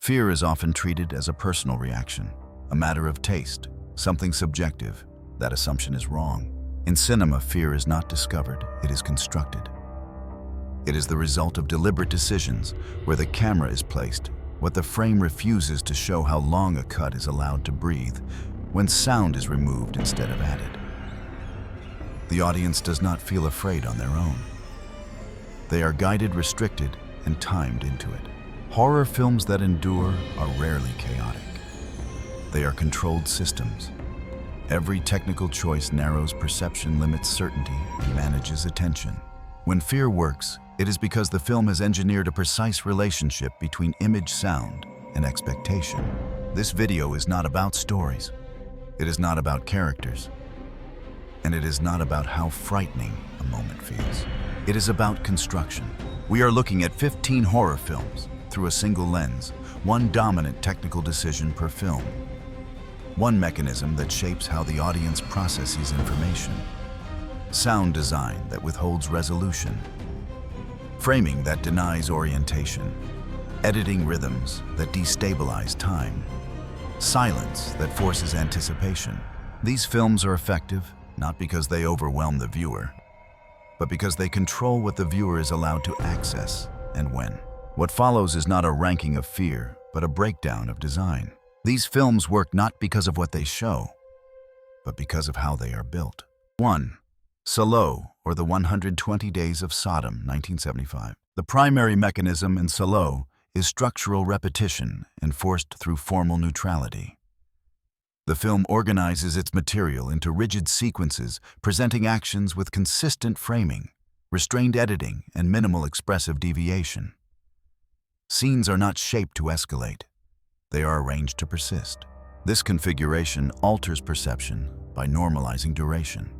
Fear is often treated as a personal reaction, a matter of taste, something subjective. That assumption is wrong. In cinema, fear is not discovered, it is constructed. It is the result of deliberate decisions where the camera is placed, what the frame refuses to show, how long a cut is allowed to breathe, when sound is removed instead of added. The audience does not feel afraid on their own. They are guided, restricted, and timed into it. Horror films that endure are rarely chaotic. They are controlled systems. Every technical choice narrows perception, limits certainty, and manages attention. When fear works, it is because the film has engineered a precise relationship between image, sound, and expectation. This video is not about stories. It is not about characters. And it is not about how frightening a moment feels. It is about construction. We are looking at 15 horror films through a single lens, one dominant technical decision per film. One mechanism that shapes how the audience processes information. Sound design that withholds resolution. Framing that denies orientation. Editing rhythms that destabilize time. Silence that forces anticipation. These films are effective not because they overwhelm the viewer, but because they control what the viewer is allowed to access and when. What follows is not a ranking of fear, but a breakdown of design. These films work not because of what they show, but because of how they are built. 1. Salo, or the 120 Days of Sodom, 1975. The primary mechanism in Salo is structural repetition enforced through formal neutrality. The film organizes its material into rigid sequences, presenting actions with consistent framing, restrained editing, and minimal expressive deviation. Scenes are not shaped to escalate. They are arranged to persist. This configuration alters perception by normalizing duration.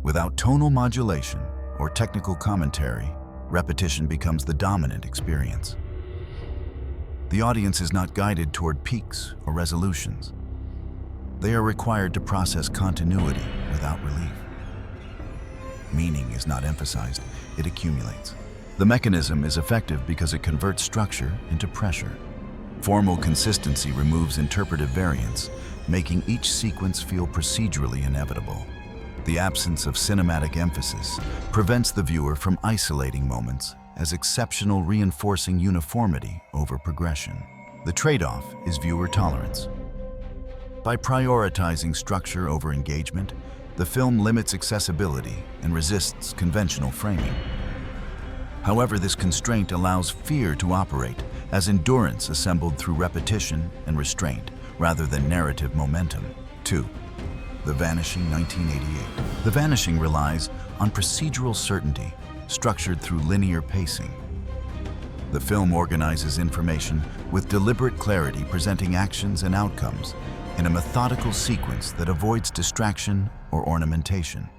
Without tonal modulation or technical commentary, repetition becomes the dominant experience. The audience is not guided toward peaks or resolutions. They are required to process continuity without relief. Meaning is not emphasized, it accumulates. The mechanism is effective because it converts structure into pressure. Formal consistency removes interpretive variance, making each sequence feel procedurally inevitable. The absence of cinematic emphasis prevents the viewer from isolating moments as exceptional, reinforcing uniformity over progression. The trade-off is viewer tolerance. By prioritizing structure over engagement, the film limits accessibility and resists conventional framing. However, this constraint allows fear to operate as endurance assembled through repetition and restraint rather than narrative momentum. 2. The Vanishing, 1988. The Vanishing relies on procedural certainty, structured through linear pacing. The film organizes information with deliberate clarity, presenting actions and outcomes in a methodical sequence that avoids distraction or ornamentation.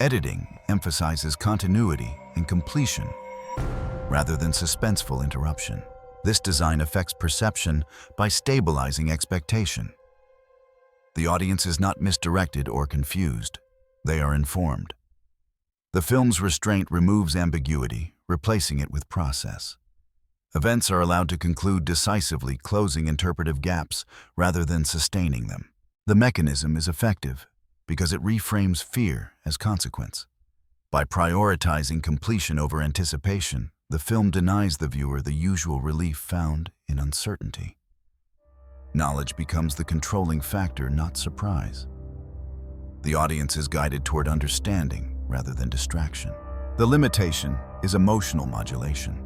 Editing emphasizes continuity and completion rather than suspenseful interruption. This design affects perception by stabilizing expectation. The audience is not misdirected or confused. They are informed. The film's restraint removes ambiguity, replacing it with process. Events are allowed to conclude decisively, closing interpretive gaps rather than sustaining them. The mechanism is effective because it reframes fear as consequence. By prioritizing completion over anticipation, the film denies the viewer the usual relief found in uncertainty. Knowledge becomes the controlling factor, not surprise. The audience is guided toward understanding rather than distraction. The limitation is emotional modulation.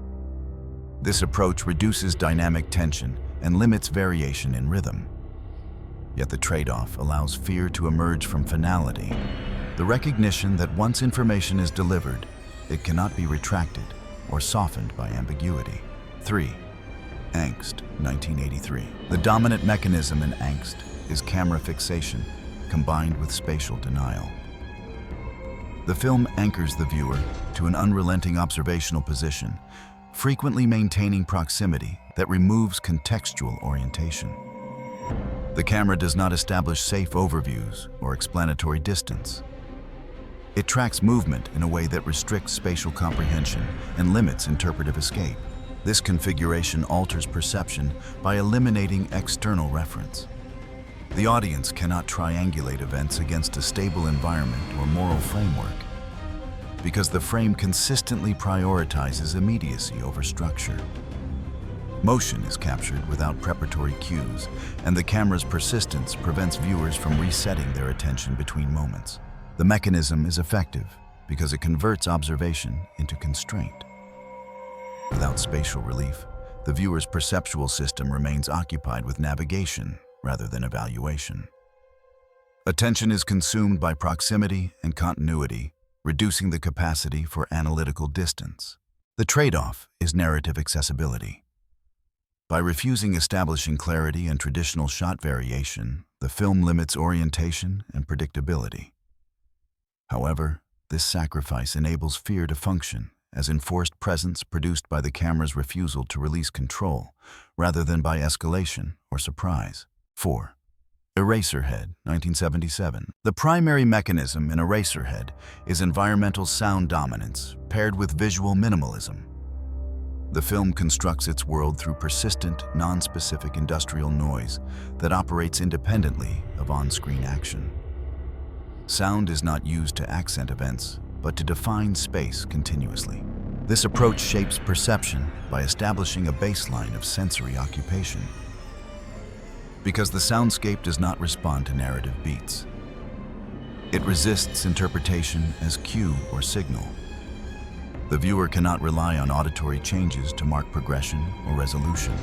This approach reduces dynamic tension and limits variation in rhythm. Yet the trade-off allows fear to emerge from finality, the recognition that once information is delivered, it cannot be retracted or softened by ambiguity. 3. Angst, 1983. The dominant mechanism in angst is camera fixation, combined with spatial denial. The film anchors the viewer to an unrelenting observational position, frequently maintaining proximity that removes contextual orientation. The camera does not establish safe overviews or explanatory distance. It tracks movement in a way that restricts spatial comprehension and limits interpretive escape. This configuration alters perception by eliminating external reference. The audience cannot triangulate events against a stable environment or moral framework, because the frame consistently prioritizes immediacy over structure. Motion is captured without preparatory cues, and the camera's persistence prevents viewers from resetting their attention between moments. The mechanism is effective because it converts observation into constraint. Without spatial relief, the viewer's perceptual system remains occupied with navigation rather than evaluation. Attention is consumed by proximity and continuity, reducing the capacity for analytical distance. The trade-off is narrative accessibility. By refusing establishing clarity and traditional shot variation, the film limits orientation and predictability. However, this sacrifice enables fear to function as enforced presence produced by the camera's refusal to release control, rather than by escalation or surprise. 4. Eraserhead, 1977. The primary mechanism in Eraserhead is environmental sound dominance paired with visual minimalism. The film constructs its world through persistent, non-specific industrial noise that operates independently of on-screen action. Sound is not used to accent events, but to define space continuously. This approach shapes perception by establishing a baseline of sensory occupation. Because the soundscape does not respond to narrative beats, it resists interpretation as cue or signal. The viewer cannot rely on auditory changes to mark progression or resolution.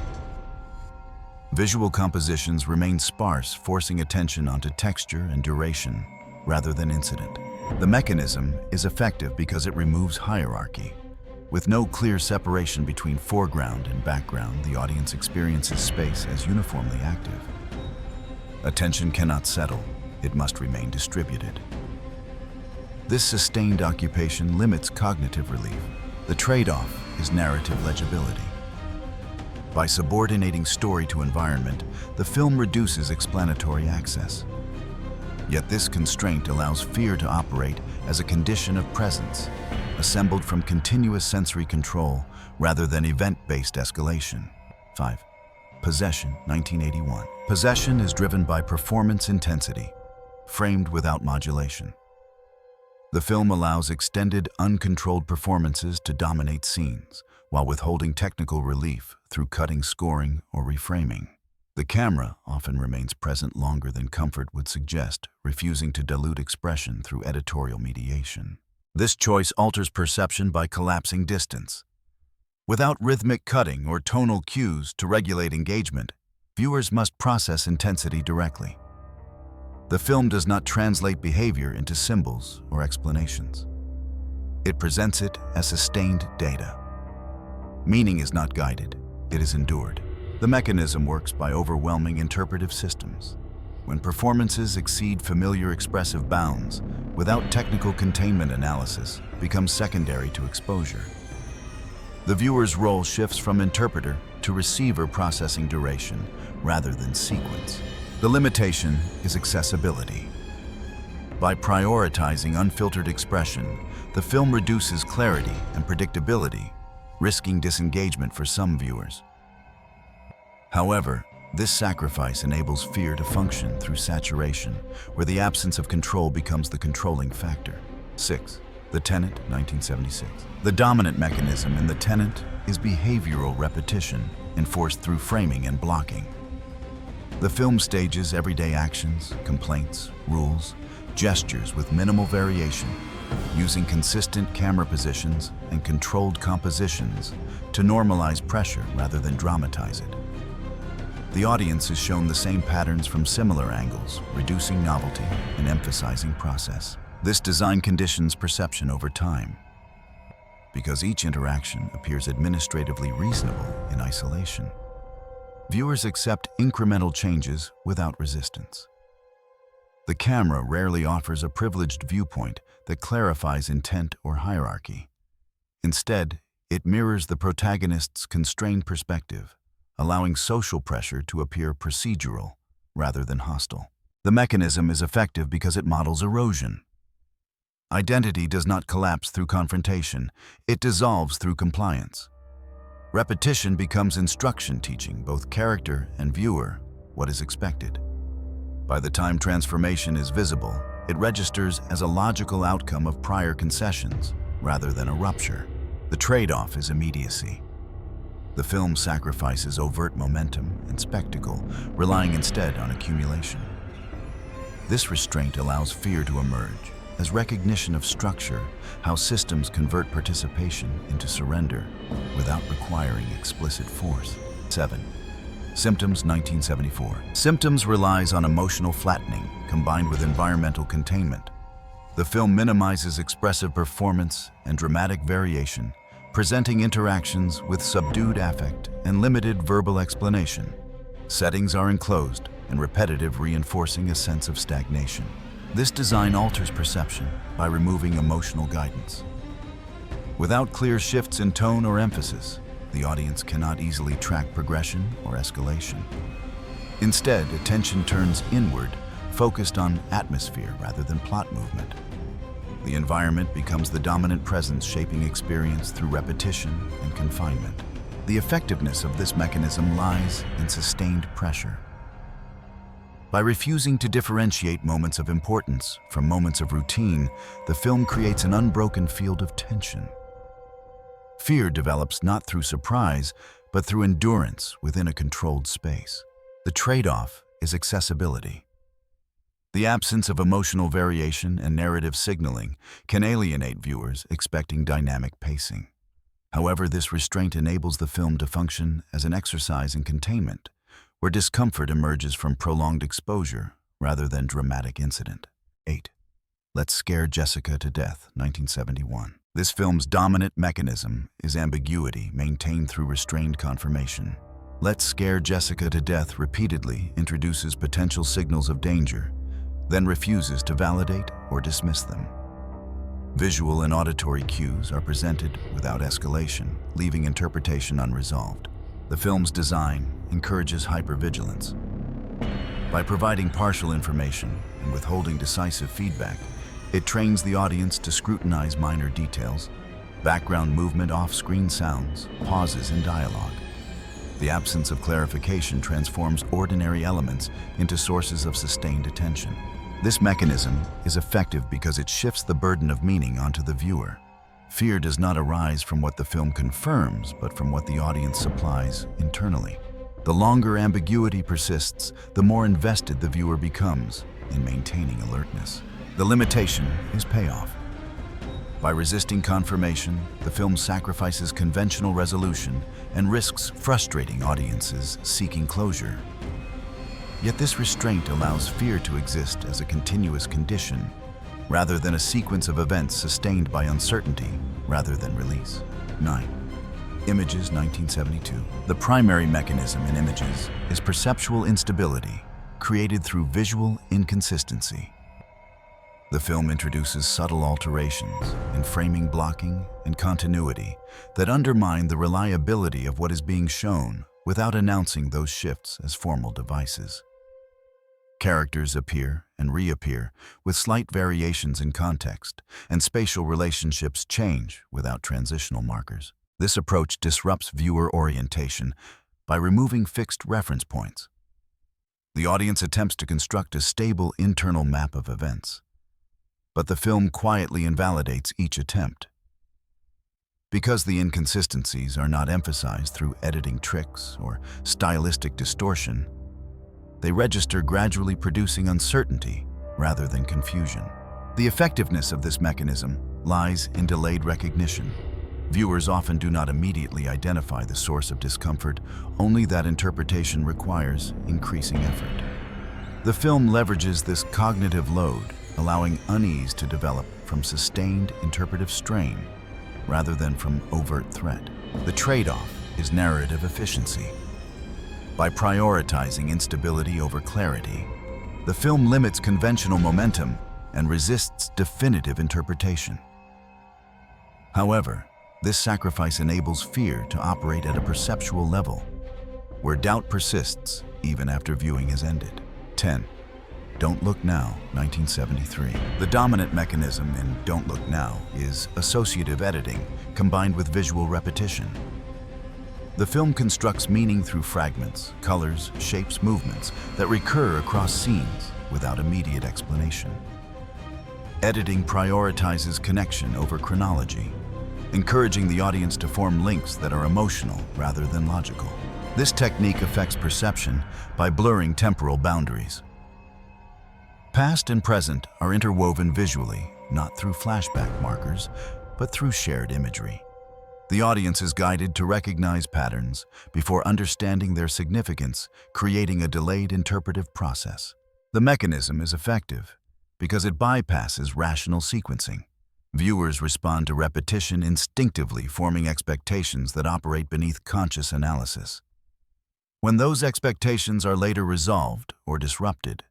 Visual compositions remain sparse, forcing attention onto texture and duration rather than incident. The mechanism is effective because it removes hierarchy. With no clear separation between foreground and background, the audience experiences space as uniformly active. Attention cannot settle, it must remain distributed. This sustained occupation limits cognitive relief. The trade-off is narrative legibility. By subordinating story to environment, the film reduces explanatory access. Yet this constraint allows fear to operate as a condition of presence, assembled from continuous sensory control rather than event-based escalation. 5. Possession, 1981. Possession is driven by performance intensity, framed without modulation. The film allows extended, uncontrolled performances to dominate scenes, while withholding technical relief through cutting scoring or reframing. The camera often remains present longer than comfort would suggest, refusing to dilute expression through editorial mediation. This choice alters perception by collapsing distance. Without rhythmic cutting or tonal cues to regulate engagement, viewers must process intensity directly. The film does not translate behavior into symbols or explanations. It presents it as sustained data. Meaning is not guided, it is endured. The mechanism works by overwhelming interpretive systems. When performances exceed familiar expressive bounds, without technical containment analysis, becomes secondary to exposure. The viewer's role shifts from interpreter to receiver, processing duration rather than sequence. The limitation is accessibility. By prioritizing unfiltered expression, the film reduces clarity and predictability, risking disengagement for some viewers. However, this sacrifice enables fear to function through saturation, where the absence of control becomes the controlling factor. 6. The Tenet, 1976. The dominant mechanism in The Tenet is behavioral repetition, enforced through framing and blocking. The film stages everyday actions, complaints, rules, gestures with minimal variation, using consistent camera positions and controlled compositions to normalize pressure rather than dramatize it. The audience is shown the same patterns from similar angles, reducing novelty and emphasizing process. This design conditions perception over time, because each interaction appears administratively reasonable in isolation. Viewers accept incremental changes without resistance. The camera rarely offers a privileged viewpoint that clarifies intent or hierarchy. Instead, it mirrors the protagonist's constrained perspective, allowing social pressure to appear procedural rather than hostile. The mechanism is effective because it models erosion. Identity does not collapse through confrontation, it dissolves through compliance. Repetition becomes instruction, teaching both character and viewer what is expected. By the time transformation is visible, it registers as a logical outcome of prior concessions, rather than a rupture. The trade-off is immediacy. The film sacrifices overt momentum and spectacle, relying instead on accumulation. This restraint allows fear to emerge as recognition of structure, how systems convert participation into surrender without requiring explicit force. 7. Symptoms, 1974. Symptoms relies on emotional flattening combined with environmental containment. The film minimizes expressive performance and dramatic variation, presenting interactions with subdued affect and limited verbal explanation. Settings are enclosed and repetitive, reinforcing a sense of stagnation. This design alters perception by removing emotional guidance. Without clear shifts in tone or emphasis, the audience cannot easily track progression or escalation. Instead, attention turns inward, focused on atmosphere rather than plot movement. The environment becomes the dominant presence, shaping experience through repetition and confinement. The effectiveness of this mechanism lies in sustained pressure. By refusing to differentiate moments of importance from moments of routine, the film creates an unbroken field of tension. Fear develops not through surprise, but through endurance within a controlled space. The trade-off is accessibility. The absence of emotional variation and narrative signaling can alienate viewers expecting dynamic pacing. However, this restraint enables the film to function as an exercise in containment, where discomfort emerges from prolonged exposure rather than dramatic incident. 8. Let's Scare Jessica to Death, 1971. This film's dominant mechanism is ambiguity maintained through restrained confirmation. Let's Scare Jessica to Death repeatedly introduces potential signals of danger, then refuses to validate or dismiss them. Visual and auditory cues are presented without escalation, leaving interpretation unresolved. The film's design encourages hypervigilance. By providing partial information and withholding decisive feedback, it trains the audience to scrutinize minor details, background movement, off-screen sounds, pauses in dialogue. The absence of clarification transforms ordinary elements into sources of sustained attention. This mechanism is effective because it shifts the burden of meaning onto the viewer. Fear does not arise from what the film confirms, but from what the audience supplies internally. The longer ambiguity persists, the more invested the viewer becomes in maintaining alertness. The limitation is payoff. By resisting confirmation, the film sacrifices conventional resolution and risks frustrating audiences seeking closure. Yet this restraint allows fear to exist as a continuous condition, rather than a sequence of events sustained by uncertainty rather than release. 9. Images, 1972. The primary mechanism in images is perceptual instability, created through visual inconsistency. The film introduces subtle alterations in framing, blocking, and continuity that undermine the reliability of what is being shown without announcing those shifts as formal devices. Characters appear and reappear with slight variations in context, and spatial relationships change without transitional markers. This approach disrupts viewer orientation by removing fixed reference points. The audience attempts to construct a stable internal map of events, but the film quietly invalidates each attempt. Because the inconsistencies are not emphasized through editing tricks or stylistic distortion, they register, gradually producing uncertainty rather than confusion. The effectiveness of this mechanism lies in delayed recognition. Viewers often do not immediately identify the source of discomfort, only that interpretation requires increasing effort. The film leverages this cognitive load, allowing unease to develop from sustained interpretive strain rather than from overt threat. The trade-off is narrative efficiency. By prioritizing instability over clarity, the film limits conventional momentum and resists definitive interpretation. However, this sacrifice enables fear to operate at a perceptual level, where doubt persists even after viewing has ended. 10. Don't Look Now, 1973. The dominant mechanism in Don't Look Now is associative editing combined with visual repetition. The film constructs meaning through fragments, colors, shapes, movements that recur across scenes without immediate explanation. Editing prioritizes connection over chronology, encouraging the audience to form links that are emotional rather than logical. This technique affects perception by blurring temporal boundaries. Past and present are interwoven visually, not through flashback markers, but through shared imagery. The audience is guided to recognize patterns before understanding their significance, creating a delayed interpretive process. The mechanism is effective because it bypasses rational sequencing. Viewers respond to repetition instinctively, forming expectations that operate beneath conscious analysis. When those expectations are later resolved or disrupted,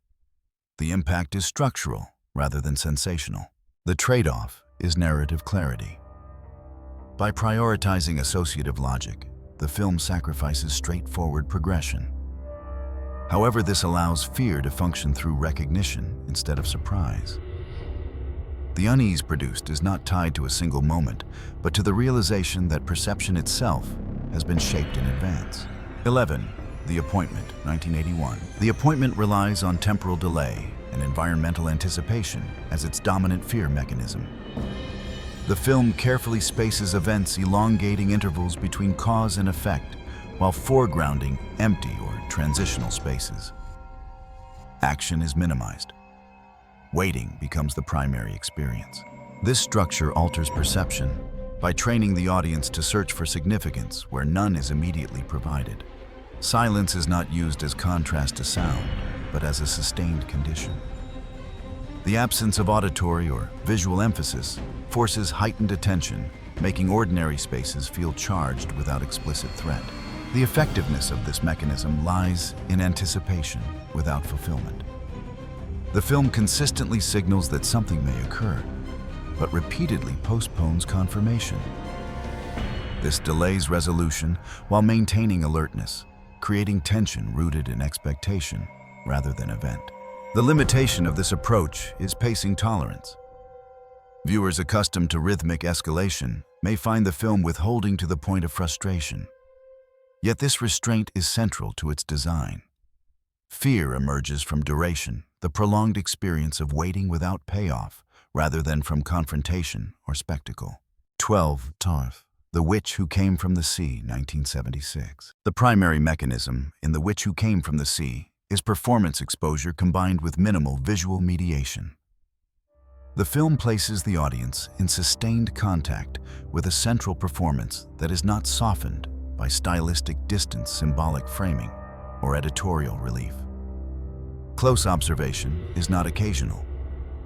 the impact is structural rather than sensational. The trade-off is narrative clarity. By prioritizing associative logic, the film sacrifices straightforward progression. However, this allows fear to function through recognition instead of surprise. The unease produced is not tied to a single moment, but to the realization that perception itself has been shaped in advance. 11. The Appointment, 1981. The Appointment relies on temporal delay and environmental anticipation as its dominant fear mechanism. The film carefully spaces events, elongating intervals between cause and effect, while foregrounding empty or transitional spaces. Action is minimized. Waiting becomes the primary experience. This structure alters perception by training the audience to search for significance where none is immediately provided. Silence is not used as contrast to sound, but as a sustained condition. The absence of auditory or visual emphasis forces heightened attention, making ordinary spaces feel charged without explicit threat. The effectiveness of this mechanism lies in anticipation without fulfillment. The film consistently signals that something may occur, but repeatedly postpones confirmation. This delays resolution while maintaining alertness, creating tension rooted in expectation rather than event. The limitation of this approach is pacing tolerance. Viewers accustomed to rhythmic escalation may find the film withholding to the point of frustration. Yet this restraint is central to its design. Fear emerges from duration, the prolonged experience of waiting without payoff, rather than from confrontation or spectacle. 12. Tarf. The Witch Who Came from the Sea, 1976. The primary mechanism in The Witch Who Came from the Sea is performance exposure combined with minimal visual mediation. The film places the audience in sustained contact with a central performance that is not softened by stylistic distance, symbolic framing, or editorial relief. Close observation is not occasional,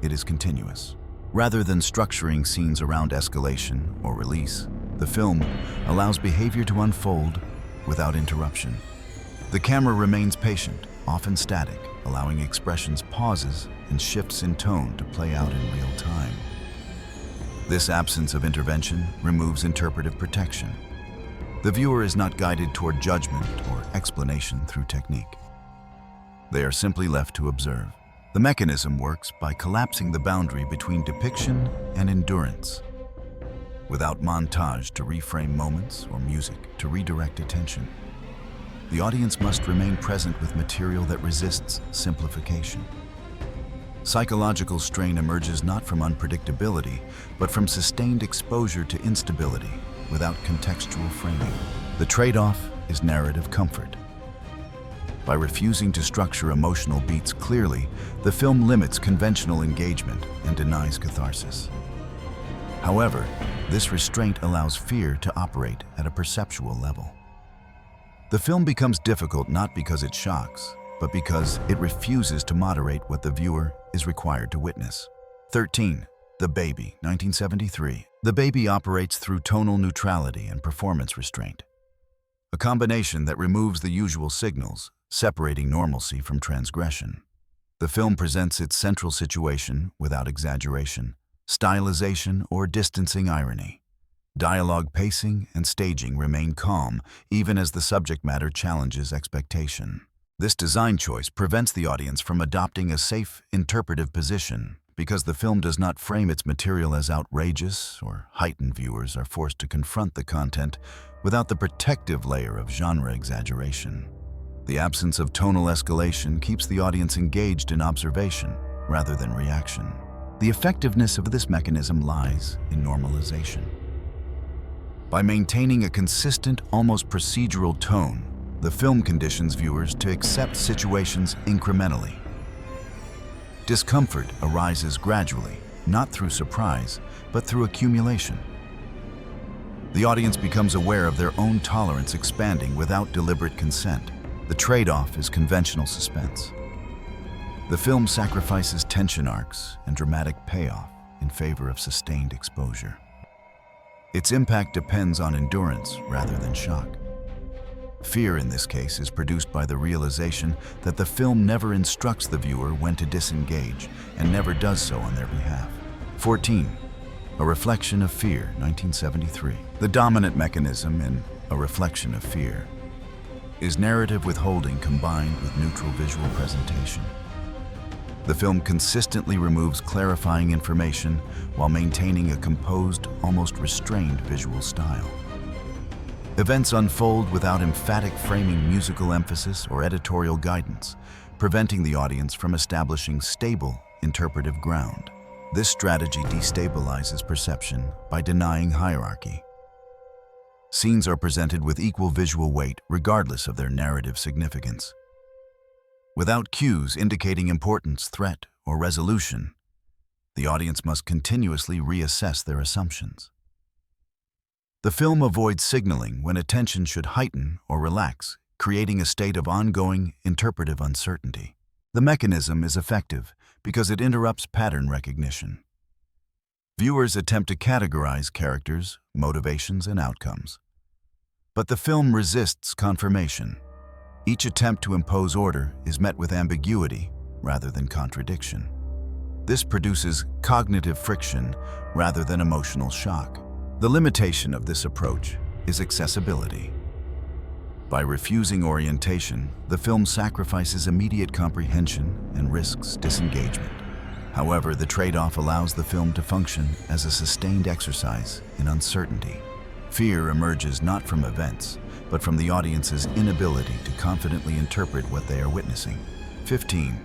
it is continuous. Rather than structuring scenes around escalation or release, the film allows behavior to unfold without interruption. The camera remains patient, often static, allowing expressions pauses and shifts in tone to play out in real time. This absence of intervention removes interpretive protection. The viewer is not guided toward judgment or explanation through technique. They are simply left to observe. The mechanism works by collapsing the boundary between depiction and endurance. Without montage to reframe moments or music to redirect attention, the audience must remain present with material that resists simplification. Psychological strain emerges not from unpredictability, but from sustained exposure to instability without contextual framing. The trade-off is narrative comfort. By refusing to structure emotional beats clearly, the film limits conventional engagement and denies catharsis. However, this restraint allows fear to operate at a perceptual level. The film becomes difficult not because it shocks, but because it refuses to moderate what the viewer is required to witness. 13. The Baby, 1973. The Baby operates through tonal neutrality and performance restraint, a combination that removes the usual signals, separating normalcy from transgression. The film presents its central situation without exaggeration, stylization, or distancing irony. Dialogue pacing and staging remain calm, even as the subject matter challenges expectation. This design choice prevents the audience from adopting a safe, interpretive position Because the film does not frame its material as outrageous or heightened, viewers are forced to confront the content without the protective layer of genre exaggeration. The absence of tonal escalation keeps the audience engaged in observation rather than reaction. The effectiveness of this mechanism lies in normalization. By maintaining a consistent, almost procedural tone, the film conditions viewers to accept situations incrementally. Discomfort arises gradually, not through surprise, but through accumulation. The audience becomes aware of their own tolerance expanding without deliberate consent. The trade-off is conventional suspense. The film sacrifices tension arcs and dramatic payoff in favor of sustained exposure. Its impact depends on endurance rather than shock. Fear in this case is produced by the realization that the film never instructs the viewer when to disengage and never does so on their behalf. 14. A Reflection of Fear, 1973. The dominant mechanism in A Reflection of Fear is narrative withholding combined with neutral visual presentation. The film consistently removes clarifying information while maintaining a composed, almost restrained visual style. Events unfold without emphatic framing, musical emphasis, or editorial guidance, preventing the audience from establishing stable interpretive ground. This strategy destabilizes perception by denying hierarchy. Scenes are presented with equal visual weight regardless of their narrative significance. Without cues indicating importance, threat, or resolution, the audience must continuously reassess their assumptions. The film avoids signaling when attention should heighten or relax, creating a state of ongoing interpretive uncertainty. The mechanism is effective because it interrupts pattern recognition. Viewers attempt to categorize characters, motivations, and outcomes. But the film resists confirmation. Each attempt to impose order is met with ambiguity rather than contradiction. This produces cognitive friction rather than emotional shock. The limitation of this approach is accessibility. By refusing orientation, the film sacrifices immediate comprehension and risks disengagement. However, the trade-off allows the film to function as a sustained exercise in uncertainty. Fear emerges not from events, but from the audience's inability to confidently interpret what they are witnessing. 15.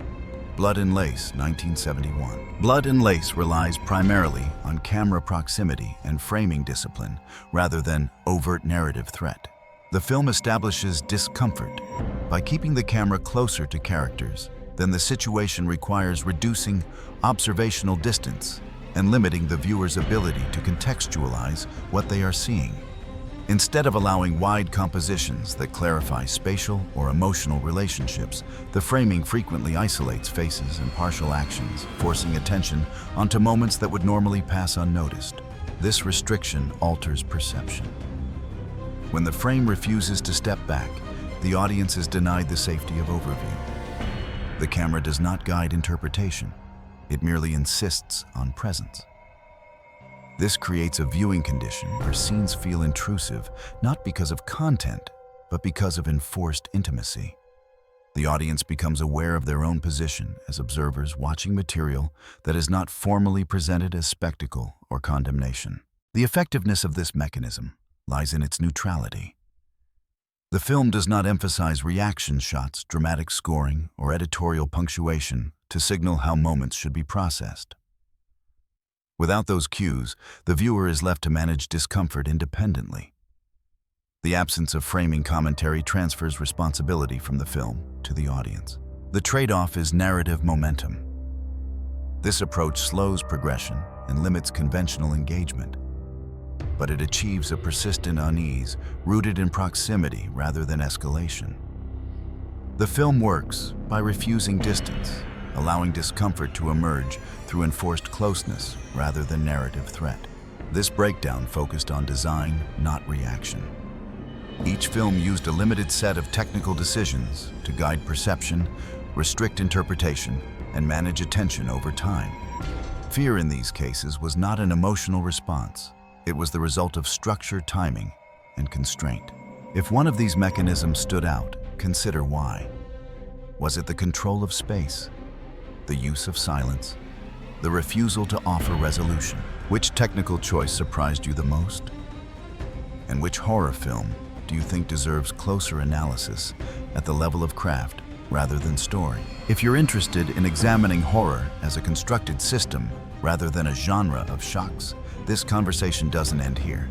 Blood and Lace, 1971. Blood and Lace relies primarily on camera proximity and framing discipline rather than overt narrative threat. The film establishes discomfort by keeping the camera closer to characters. Then the situation requires reducing observational distance and limiting the viewer's ability to contextualize what they are seeing. Instead of allowing wide compositions that clarify spatial or emotional relationships, the framing frequently isolates faces and partial actions, forcing attention onto moments that would normally pass unnoticed. This restriction alters perception. When the frame refuses to step back, the audience is denied the safety of overview. The camera does not guide interpretation. It merely insists on presence. This creates a viewing condition where scenes feel intrusive, not because of content, but because of enforced intimacy. The audience becomes aware of their own position as observers watching material that is not formally presented as spectacle or condemnation. The effectiveness of this mechanism lies in its neutrality. The film does not emphasize reaction shots, dramatic scoring, or editorial punctuation to signal how moments should be processed. Without those cues, the viewer is left to manage discomfort independently. The absence of framing commentary transfers responsibility from the film to the audience. The trade-off is narrative momentum. This approach slows progression and limits conventional engagement, but it achieves a persistent unease rooted in proximity rather than escalation. The film works by refusing distance, allowing discomfort to emerge through enforced closeness rather than narrative threat. This breakdown focused on design, not reaction. Each film used a limited set of technical decisions to guide perception, restrict interpretation, and manage attention over time. Fear in these cases was not an emotional response. It was the result of structure, timing, and constraint. If one of these mechanisms stood out, consider why. Was it the control of space, the use of silence, the refusal to offer resolution. Which technical choice surprised you the most? And which horror film do you think deserves closer analysis at the level of craft rather than story? If you're interested in examining horror as a constructed system rather than a genre of shocks, this conversation doesn't end here.